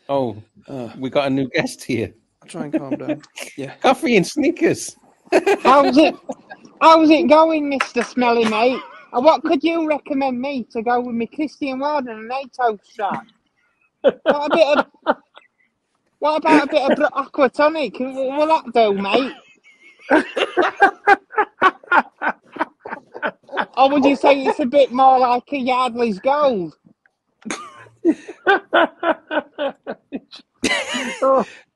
Oh, we got a new guest here. I'll try and calm down. Yeah. Coffee and sneakers. How's it? How's it going, Mr. Smelly, mate? And what could you recommend me to go with me Christian Warden and NATO shot? What about a bit of aqua tonic? Will that do, mate? Or would you say it's a bit more like a Yardley's Gold?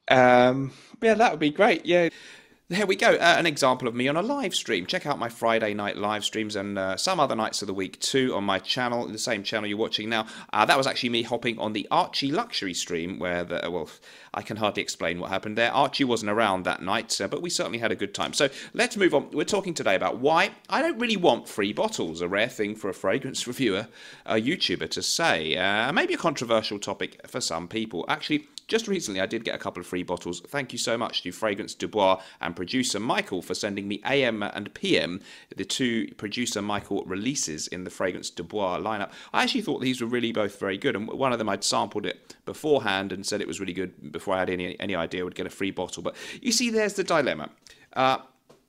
Yeah, that would be great. Yeah. Here we go. An example of me on a live stream. Check out my Friday night live streams and some other nights of the week too on my channel, the same channel you're watching now. That was actually me hopping on the Archie Luxury stream where, well, I can hardly explain what happened there. Archie wasn't around that night, but we certainly had a good time. So let's move on. We're talking today about why I don't really want free bottles, a rare thing for a fragrance reviewer, a YouTuber to say. Maybe a controversial topic for some people. Actually, just recently, I did get a couple of free bottles. Thank you so much to Fragrance Dubois and producer Michael for sending me AM and PM, the two producer Michael releases in the Fragrance Dubois lineup. I actually thought these were really both very good, and one of them I'd sampled it beforehand and said it was really good before I had any idea I would get a free bottle. But you see, there's the dilemma.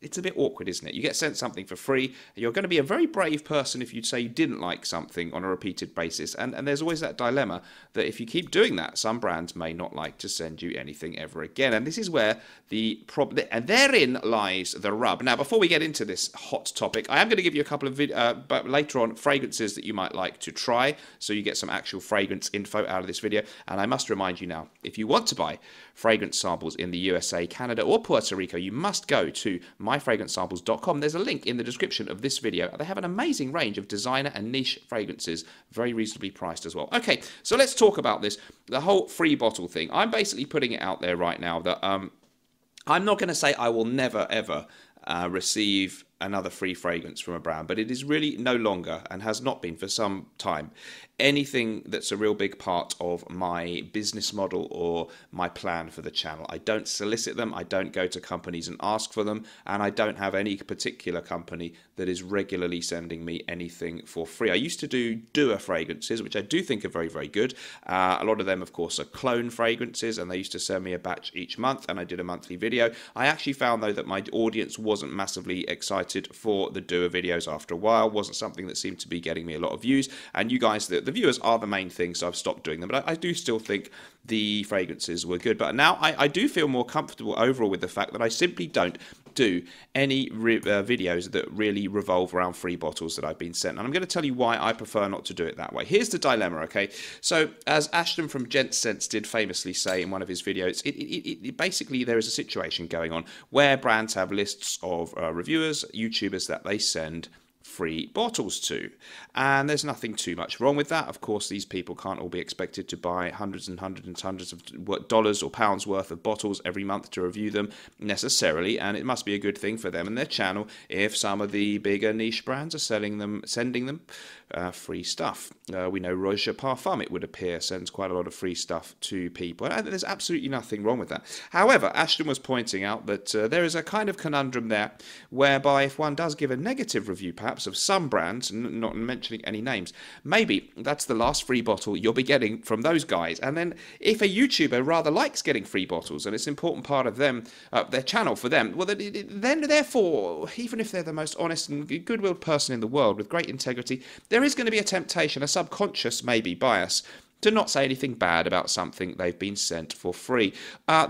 It's a bit awkward, isn't it? You get sent something for free. You're going to be a very brave person if you'd say you didn't like something on a repeated basis. And there's always that dilemma that if you keep doing that, some brands may not like to send you anything ever again. And this is where the problem, and therein lies the rub. Now, before we get into this hot topic, I am going to give you a couple of but later on fragrances that you might like to try, so you get some actual fragrance info out of this video. And I must remind you now, if you want to buy fragrance samples in the USA, Canada, or Puerto Rico, you must go to myfragrancesamples.com. There's a link in the description of this video. They have an amazing range of designer and niche fragrances, very reasonably priced as well. Okay, so let's talk about this, the whole free bottle thing. I'm basically putting it out there right now that I'm not going to say I will never, ever receive another free fragrance from a brand, but it is really no longer, and has not been for some time, anything that's a real big part of my business model or my plan for the channel. I don't solicit them, I don't go to companies and ask for them, and I don't have any particular company that is regularly sending me anything for free. I used to do doer fragrances, which I do think are very, very good. A lot of them, of course, are clone fragrances, and they used to send me a batch each month, and I did a monthly video. I actually found, though, that my audience wasn't massively excited for the doer videos after a while. Wasn't something that seemed to be getting me a lot of views, and you guys, the viewers are the main thing, so I've stopped doing them. But I do still think the fragrances were good. But now I do feel more comfortable overall with the fact that I simply don't do any videos that really revolve around free bottles that I've been sent. And I'm going to tell you why I prefer not to do it that way. Here's the dilemma, okay? So, as Ashton from Gent Sense did famously say in one of his videos, it basically there is a situation going on where brands have lists of reviewers, YouTubers that they send free bottles to, and there's nothing too much wrong with that. Of course, these people can't all be expected to buy hundreds and hundreds of dollars or pounds worth of bottles every month to review them necessarily, and it must be a good thing for them and their channel if some of the bigger niche brands are sending them free stuff. We know Roger Parfum, it would appear, sends quite a lot of free stuff to people, and there's absolutely nothing wrong with that. However, Ashton was pointing out that there is a kind of conundrum there whereby if one does give a negative review perhaps of some brands, not mentioning any names, maybe that's the last free bottle you'll be getting from those guys. And then if a YouTuber rather likes getting free bottles and it's an important part of them, their channel for them, well then therefore, even if they're the most honest and goodwill person in the world with great integrity, there is going to be a temptation, a subconscious maybe bias, to not say anything bad about something they've been sent for free.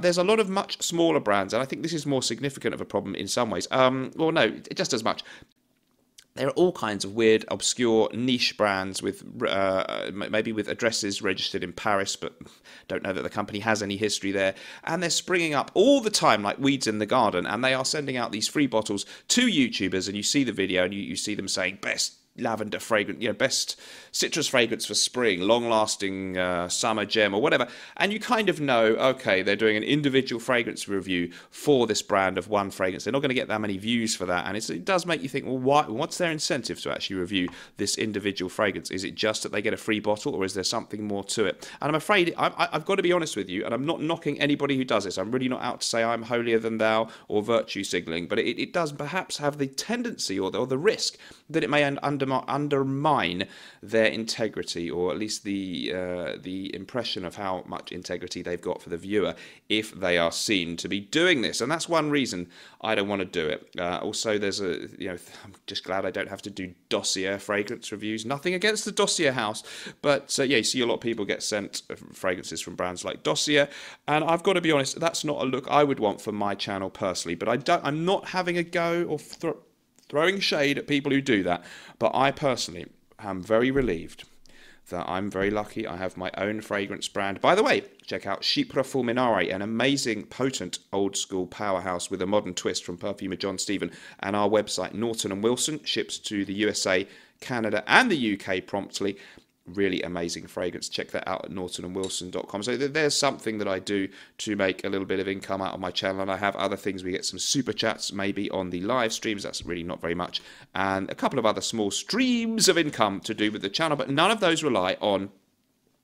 There's a lot of much smaller brands, and I think this is more significant of a problem in some ways. Well, no, just as much. There are all kinds of weird, obscure, niche brands with maybe with addresses registered in Paris, but don't know that the company has any history there. And they're springing up all the time like weeds in the garden, and they are sending out these free bottles to YouTubers, and you see the video and you see them saying best lavender fragrance, best citrus fragrance for spring, long-lasting summer gem or whatever, and you kind of know, okay, they're doing an individual fragrance review for this brand of one fragrance. They're not going to get that many views for that, and it does make you think, well, what's their incentive to actually review this individual fragrance? Is it just that they get a free bottle, or is there something more to it? And I'm afraid, I've got to be honest with you, and I'm not knocking anybody who does this. I'm really not out to say I'm holier than thou or virtue signalling, but it does perhaps have the tendency or the risk that it may undermine undermine their integrity, or at least the impression of how much integrity they've got for the viewer if they are seen to be doing this. And that's one reason I don't want to do it. Also, there's I'm just glad I don't have to do dossier fragrance reviews. Nothing against the Dossier house, but you see a lot of people get sent fragrances from brands like Dossier, and I've got to be honest, that's not a look I would want for my channel personally. But I'm not having a go or throwing shade at people who do that, but I personally am very relieved that I'm very lucky I have my own fragrance brand. By the way, check out Chypre Fulminare, an amazing, potent, old-school powerhouse with a modern twist from perfumer John Stephen, and our website, Norton & Wilson, ships to the USA, Canada, and the UK promptly. Really amazing fragrance. Check that out at nortonandwilson.com. So there's something that I do to make a little bit of income out of my channel, and I have other things. We get some super chats maybe on the live streams. That's really not very much, and a couple of other small streams of income to do with the channel, but none of those rely on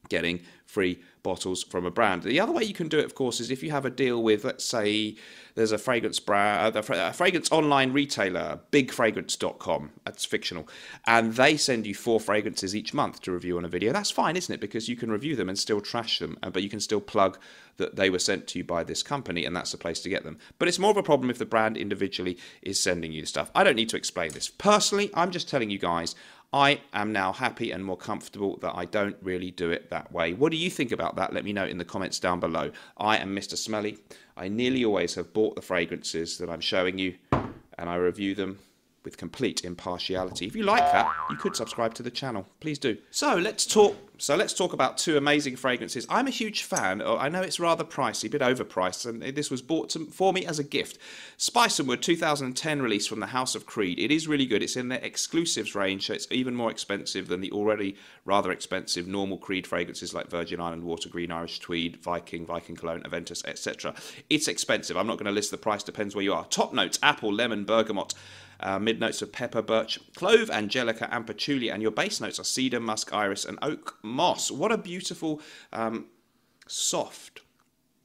getting free bottles from a brand. The other way you can do it, of course, is if you have a deal with, let's say, there's a fragrance brand, a fragrance online retailer, bigfragrance.com. That's fictional, and they send you 4 fragrances each month to review on a video. That's fine, isn't it? Because you can review them and still trash them, but you can still plug that they were sent to you by this company, and that's the place to get them. But it's more of a problem if the brand individually is sending you stuff. I don't need to explain this. Personally, I'm just telling you guys, I am now happy and more comfortable that I don't really do it that way. What do you think about that? Let me know in the comments down below. I am Mr. Smelly. I nearly always have bought the fragrances that I'm showing you, and I review them with complete impartiality. If you like that, you could subscribe to the channel. Please do. So let's talk about 2 amazing fragrances. I'm a huge fan. I know it's rather pricey, a bit overpriced, and this was bought for me as a gift. Spice & Wood 2010 release from the House of Creed. It is really good. It's in their exclusives range, so it's even more expensive than the already rather expensive normal Creed fragrances like Virgin Island Water, Green Irish Tweed, Viking Cologne, Aventus, etc. It's expensive. I'm not going to list the price, depends where you are. Top notes: apple, lemon, bergamot. Mid notes of pepper, birch, clove, angelica, and patchouli, and your base notes are cedar, musk, iris, and oak moss. What a beautiful, soft,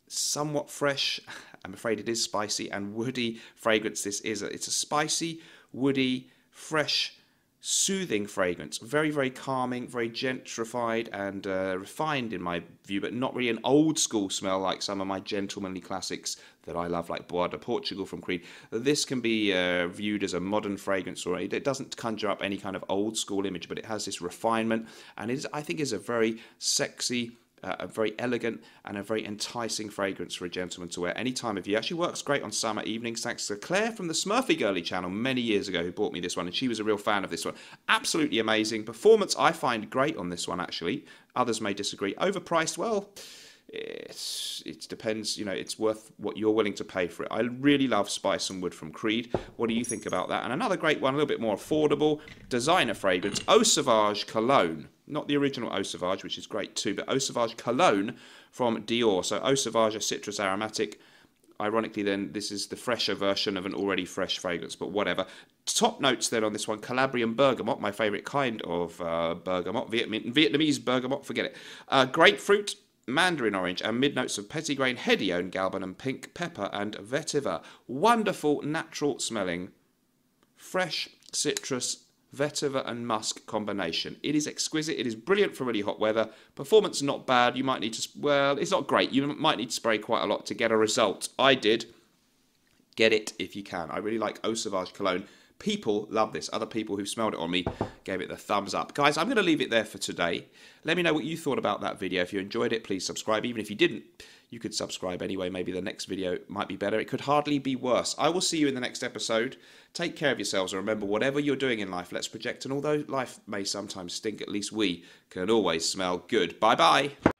somewhat fresh, I'm afraid it is spicy, and woody fragrance this is. It's a spicy, woody, fresh, soothing fragrance. Very, very calming, very gentrified and refined in my view, but not really an old school smell like some of my gentlemanly classics that I love, like Bois de Portugal from Creed. This can be viewed as a modern fragrance, or it doesn't conjure up any kind of old school image, but it has this refinement, and I think is a very sexy, a very elegant and a very enticing fragrance for a gentleman to wear any time of year. Actually works great on summer evenings, thanks to Claire from the Smurfy Girly channel many years ago who bought me this one, and she was a real fan of this one. Absolutely amazing. Performance I find great on this one, actually. Others may disagree. Overpriced, well, it depends, it's worth what you're willing to pay for it. I really love Spice & Wood from Creed. What do you think about that? And another great one, a little bit more affordable, designer fragrance, Eau Savage Cologne. Not the original Eau Savage, which is great too, but Eau Savage Cologne from Dior. So Eau Savage, a citrus aromatic. Ironically then, this is the fresher version of an already fresh fragrance, but whatever. Top notes then on this one: Calabrian bergamot, my favourite kind of bergamot. Vietnamese bergamot, forget it. Grapefruit, mandarin orange, and mid notes of petitgrain, hedione, galbanum, pink pepper, and vetiver. Wonderful, natural smelling, fresh citrus, vetiver and musk combination. It is exquisite. It is brilliant for really hot weather. Performance not bad. You might need to, well, it's not great. You might need to spray quite a lot to get a result. I did. Get it if you can. I really like Eau Savage Cologne. People love this. Other people who smelled it on me gave it the thumbs up. Guys, I'm going to leave it there for today. Let me know what you thought about that video. If you enjoyed it, please subscribe. Even if you didn't, you could subscribe anyway. Maybe the next video might be better. It could hardly be worse. I will see you in the next episode. Take care of yourselves, and remember, whatever you're doing in life, let's project. And although life may sometimes stink, at least we can always smell good. Bye-bye.